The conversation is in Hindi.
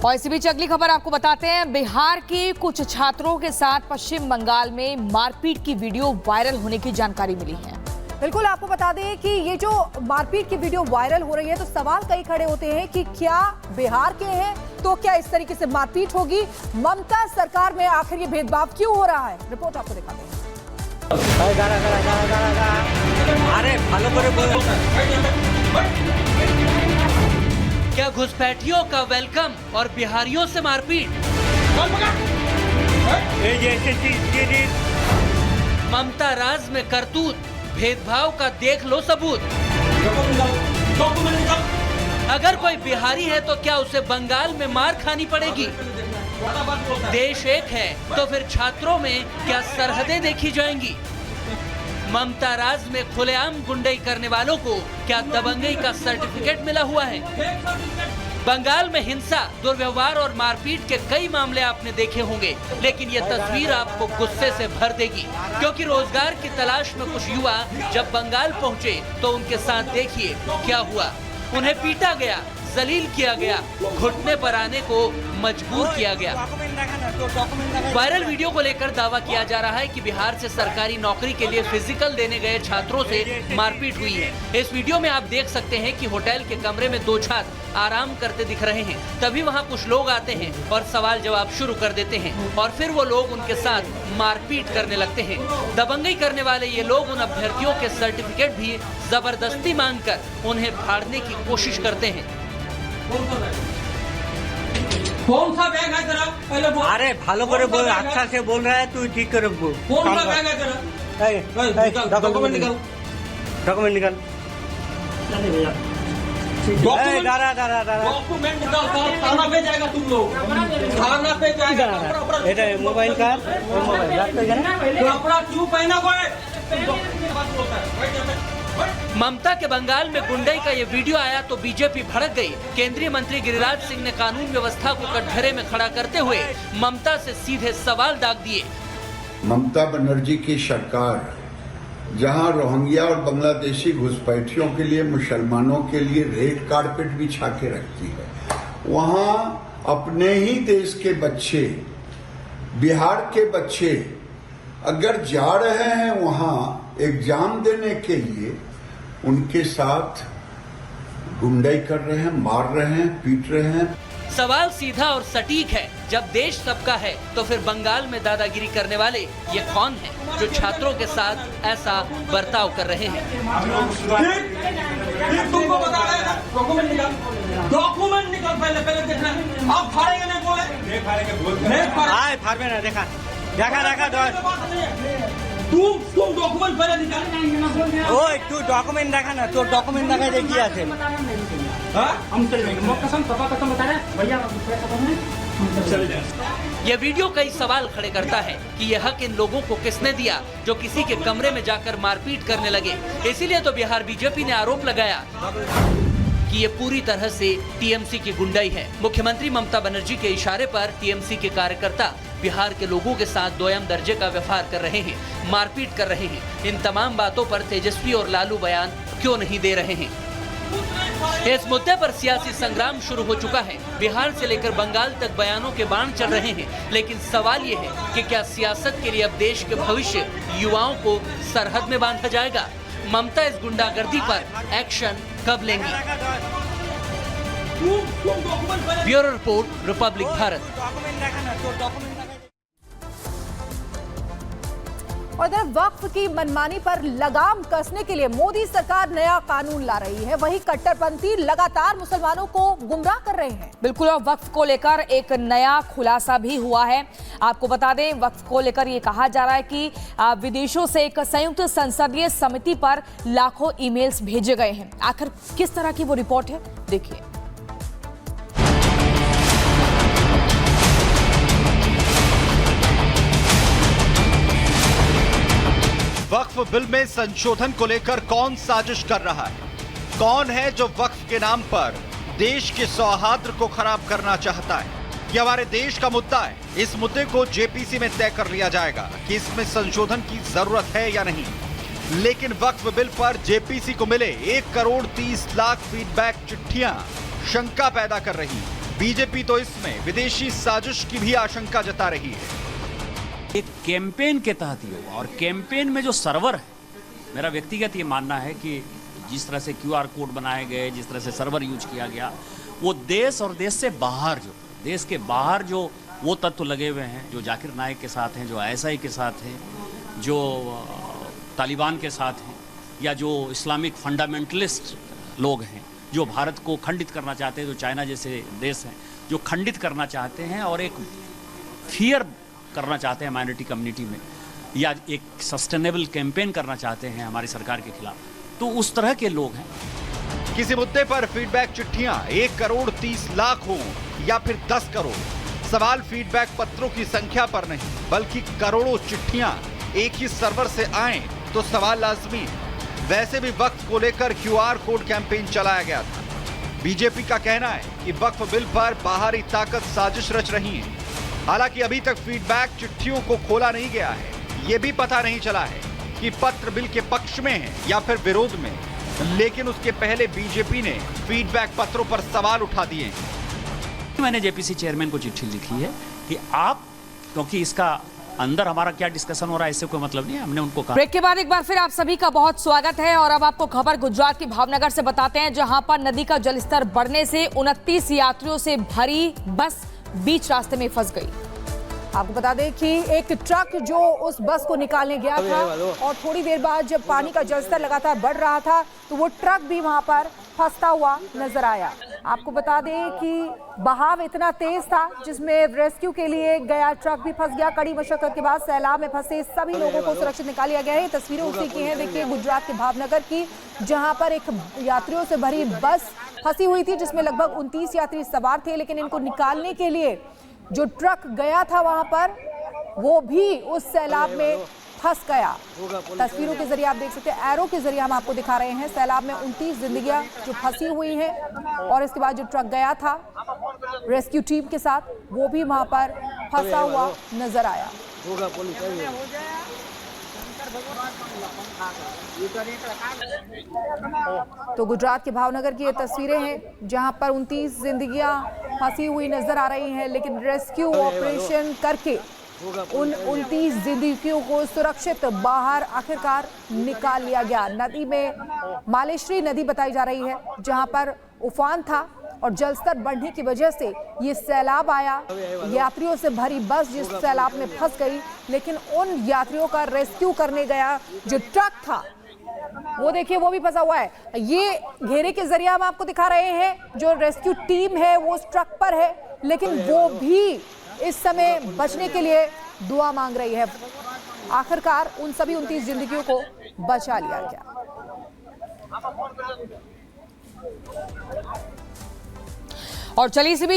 और इसी बीच अगली खबर आपको बताते हैं। बिहार के कुछ छात्रों के साथ पश्चिम बंगाल में मारपीट की वीडियो वायरल होने की जानकारी मिली है। बिल्कुल, आपको बता दें कि ये जो मारपीट की वीडियो वायरल हो रही है तो सवाल कई खड़े होते हैं कि क्या बिहार के हैं तो क्या इस तरीके से मारपीट होगी? ममता सरकार में आखिर ये भेदभाव क्यों हो रहा है? रिपोर्ट आपको दिखाते हैं। क्या घुसपैठियों का वेलकम और बिहारियों से मारपीट? ममता राज में करतूत, भेदभाव का देख लो सबूत। अगर कोई बिहारी है तो क्या उसे बंगाल में मार खानी पड़ेगी? देश एक है तो फिर छात्रों में क्या सरहदें देखी जाएंगी? ममता राज में खुलेआम गुंडई करने वालों को क्या दबंगई का सर्टिफिकेट मिला हुआ है? बंगाल में हिंसा, दुर्व्यवहार और मारपीट के कई मामले आपने देखे होंगे, लेकिन ये तस्वीर आपको गुस्से से भर देगी, क्योंकि रोजगार की तलाश में कुछ युवा जब बंगाल पहुंचे तो उनके साथ देखिए क्या हुआ। उन्हें पीटा गया, जलील किया गया, घुटने पर आने को मजबूर किया गया। वायरल वीडियो को लेकर दावा किया जा रहा है कि बिहार से सरकारी नौकरी के लिए फिजिकल देने गए छात्रों से मारपीट हुई है। इस वीडियो में आप देख सकते हैं कि होटल के कमरे में दो छात्र आराम करते दिख रहे हैं। तभी वहां कुछ लोग आते हैं और सवाल जवाब शुरू कर देते हैं और फिर वो लोग उनके साथ मारपीट करने लगते हैं। दबंगई करने वाले ये लोग उन अभ्यर्थियों के सर्टिफिकेट भी जबरदस्ती मांगकर उन्हें फाड़ने की कोशिश करते हैं। कौन सा बैग है तेरा? पहले बोल। अरे भालो करे बोल, अच्छा से बोल रहा है तू, ठीक करे बोल। कौन सा बैग है तेरा? डॉक्यूमेंट निकाल। डॉक्यूमेंट निकाल। डॉक्यूमेंट निकाल। थाना पे जाएगा तुम लोग, थाना पे जाएगा। मोबाइल का कपड़ा क्यों पहना हुआ है? ममता के बंगाल में गुंडई का ये वीडियो आया तो बीजेपी भड़क गई। केंद्रीय मंत्री गिरिराज सिंह ने कानून व्यवस्था को कटघरे में खड़ा करते हुए ममता से सीधे सवाल दाग दिए। ममता बनर्जी की सरकार जहां रोहिंग्या और बांग्लादेशी घुसपैठियों के लिए, मुसलमानों के लिए रेड कारपेट बिछा के रखती है, वहां अपने ही देश के बच्चे, बिहार के बच्चे अगर जा रहे हैं वहां एग्जाम देने के लिए, उनके साथ गुंडाई कर रहे हैं, मार रहे हैं, पीट रहे हैं। सवाल सीधा और सटीक है, जब देश सबका है तो फिर बंगाल में दादागिरी करने वाले ये कौन हैं जो छात्रों के साथ ऐसा बर्ताव कर रहे हैं? तुमको बता रहे हैं, डॉक्यूमेंट निकाल। डॉक्यूमेंट निकाल, पहले देखना। आप फाड़ेंगे नहीं बोले? नहीं फाड़ेंगे। फाड़बे ना, देखा तुम डॉक्यूमेंट पहले निकाल। ओए तू डॉक्यूमेंट देखा ना, तो डॉक्यूमेंट देखा देखी आते हम चले जाएंगे। कसम बता रहे भैया, यह वीडियो कई सवाल खड़े करता है कि यह हक इन लोगों को किसने दिया जो किसी के कमरे में जाकर मारपीट करने लगे। इसीलिए तो बिहार बीजेपी ने आरोप लगाया कि ये पूरी तरह से टीएमसी की गुंडाई है। मुख्यमंत्री ममता बनर्जी के इशारे पर टीएमसी के कार्यकर्ता बिहार के लोगों के साथ दोयम दर्जे का व्यवहार कर रहे हैं, मारपीट कर रहे हैं। इन तमाम बातों पर तेजस्वी और लालू बयान क्यों नहीं दे रहे हैं? इस मुद्दे पर सियासी संग्राम शुरू हो चुका है। बिहार से लेकर बंगाल तक बयानों के बाण चल रहे हैं, लेकिन सवाल ये है कि क्या सियासत के लिए अब देश के भविष्य युवाओं को सरहद में बांधा जाएगा? ममता इस गुंडागर्दी पर एक्शन कब लेंगी? Bureau report, Republic Bharat. और इधर वक्फ की मनमानी पर लगाम कसने के लिए मोदी सरकार नया कानून ला रही है। वहीं कट्टरपंथी लगातार मुसलमानों को गुमराह कर रहे हैं। बिल्कुल, और वक्फ को लेकर एक नया खुलासा भी हुआ है। आपको बता दें, वक्फ को लेकर ये कहा जा रहा है कि विदेशों से एक संयुक्त संसदीय समिति पर लाखों ईमेल्स भेजे गए हैं। आखिर किस तरह की वो रिपोर्ट है, देखिए। वक्फ बिल में संशोधन को लेकर कौन साजिश कर रहा है? कौन है जो वक्फ के नाम पर देश के सौहार्द को खराब करना चाहता है? ये हमारे देश का मुद्दा है। इस मुद्दे को जेपीसी में तय कर लिया जाएगा कि इसमें संशोधन की जरूरत है या नहीं। लेकिन वक्फ बिल पर जेपीसी को मिले 1 करोड़ 30 लाख फीडबैक चिट्ठियां शंका पैदा कर रही हैं। बीजेपी तो इसमें विदेशी साजिश की भी आशंका जता रही है। एक कैंपेन के तहत ही हुआ, और कैंपेन में जो सर्वर है, मेरा व्यक्तिगत ये मानना है कि जिस तरह से QR कोड बनाए गए, जिस तरह से सर्वर यूज किया गया, वो देश और देश से बाहर देश के बाहर जो वो तत्व लगे हुए हैं, जो जाकिर नाइक के साथ हैं, जो ISI के साथ हैं, जो तालिबान के साथ हैं, या जो इस्लामिक फंडामेंटलिस्ट लोग हैं, जो भारत को खंडित करना चाहते हैं, जो चाइना जैसे देश हैं जो खंडित करना चाहते हैं और एक फियर करना चाहते हैं माइनॉरिटी कम्युनिटी में, या एक सस्टेनेबल कैंपेन करना चाहते हैं हमारी सरकार के खिलाफ, तो उस तरह के लोग हैं। किसी मुद्दे पर फीडबैक चिट्ठियां 1 करोड़ 30 लाख हो या फिर 10 करोड़, सवाल फीडबैक पत्रों की संख्या पर नहीं, बल्कि करोड़ों चिट्ठियां एक ही सर्वर से आएं तो सवाल लाजमी है। वैसे भी वक्फ को लेकर QR कोड कैंपेन चलाया गया था। बीजेपी का कहना है कि वक्फ बिल पर बाहरी ताकत साजिश रच रही है। हालांकि अभी तक फीडबैक चिट्ठियों को खोला नहीं गया है। ये भी पता नहीं चला है कि पत्र बिल के पक्ष में है या फिर विरोध में, लेकिन उसके पहले बीजेपी ने फीडबैक पत्रों पर सवाल उठा दिए हैं। मैंने JPC चेयरमैन को चिट्ठी लिखी है कि आप, क्योंकि इसका अंदर हमारा क्या डिस्कशन हो रहा है इससे कोई मतलब नहीं है, हमने उनको कहा। ब्रेक के बाद एक बार फिर आप सभी का बहुत स्वागत है और अब आपको खबर गुजरात की भावनगर से बताते हैं, जहां पर नदी का जलस्तर बढ़ने से 29 यात्रियों से भरी बस बीच रास्ते में फंस गई। आपको बता दें कि एक ट्रक जो उस बस को निकालने गया था और थोड़ी देर बाद जब पानी का जलस्तर लगातार बढ़ रहा था तो वो ट्रक भी वहां पर फंसता हुआ नजर आया। आपको बता दें कि बहाव इतना तेज था जिसमें रेस्क्यू के लिए गया ट्रक भी फंस गया। कड़ी मशक्कत के बाद सैलाब में फंसे सभी लोगों को सुरक्षित निकाल लिया गया है। तस्वीरें उसी की हैं, देखिए गुजरात के भावनगर की, जहां पर एक यात्रियों से भरी बस फंसी हुई थी जिसमें लगभग 29 यात्री सवार थे, लेकिन इनको निकालने के लिए जो ट्रक गया था वहां पर वो भी उस सैलाब में फंस गया। तस्वीरों के जरिए आप देख सकते हैं, एरो के जरिए हम आपको दिखा रहे हैं सैलाब में 29 जिंदगियां जो फंसी हुई हैं, और इसके बाद जो ट्रक गया था रेस्क्यू टीम के साथ वो भी वहां पर फंसा हुआ नजर आया। तो गुजरात के भावनगर की ये तस्वीरें हैं जहां पर 29 जिंदगियां फंसी हुई नजर आ रही हैं, लेकिन रेस्क्यू ऑपरेशन करके उन 29 जिंदगियों को सुरक्षित बाहर आखिरकार निकाल लिया गया। नदी में मालेश्वरी नदी बताई जा रही है जहां पर उफान था और जलस्तर बढ़ने की वजह से ये सैलाब आया। यात्रियों से भरी बस जिस सैलाब में फंस गई, लेकिन उन यात्रियों का रेस्क्यू करने गया जो ट्रक था वो देखिए वो भी फंसा हुआ है। ये घेरे के जरिए हम आपको दिखा रहे हैं, जो रेस्क्यू टीम है वो उस ट्रक पर है, लेकिन वो भी इस समय बचने के लिए दुआ मांग रही है। आखिरकार उन सभी 29 जिंदगियों को बचा लिया गया। और चलिए इसी बीच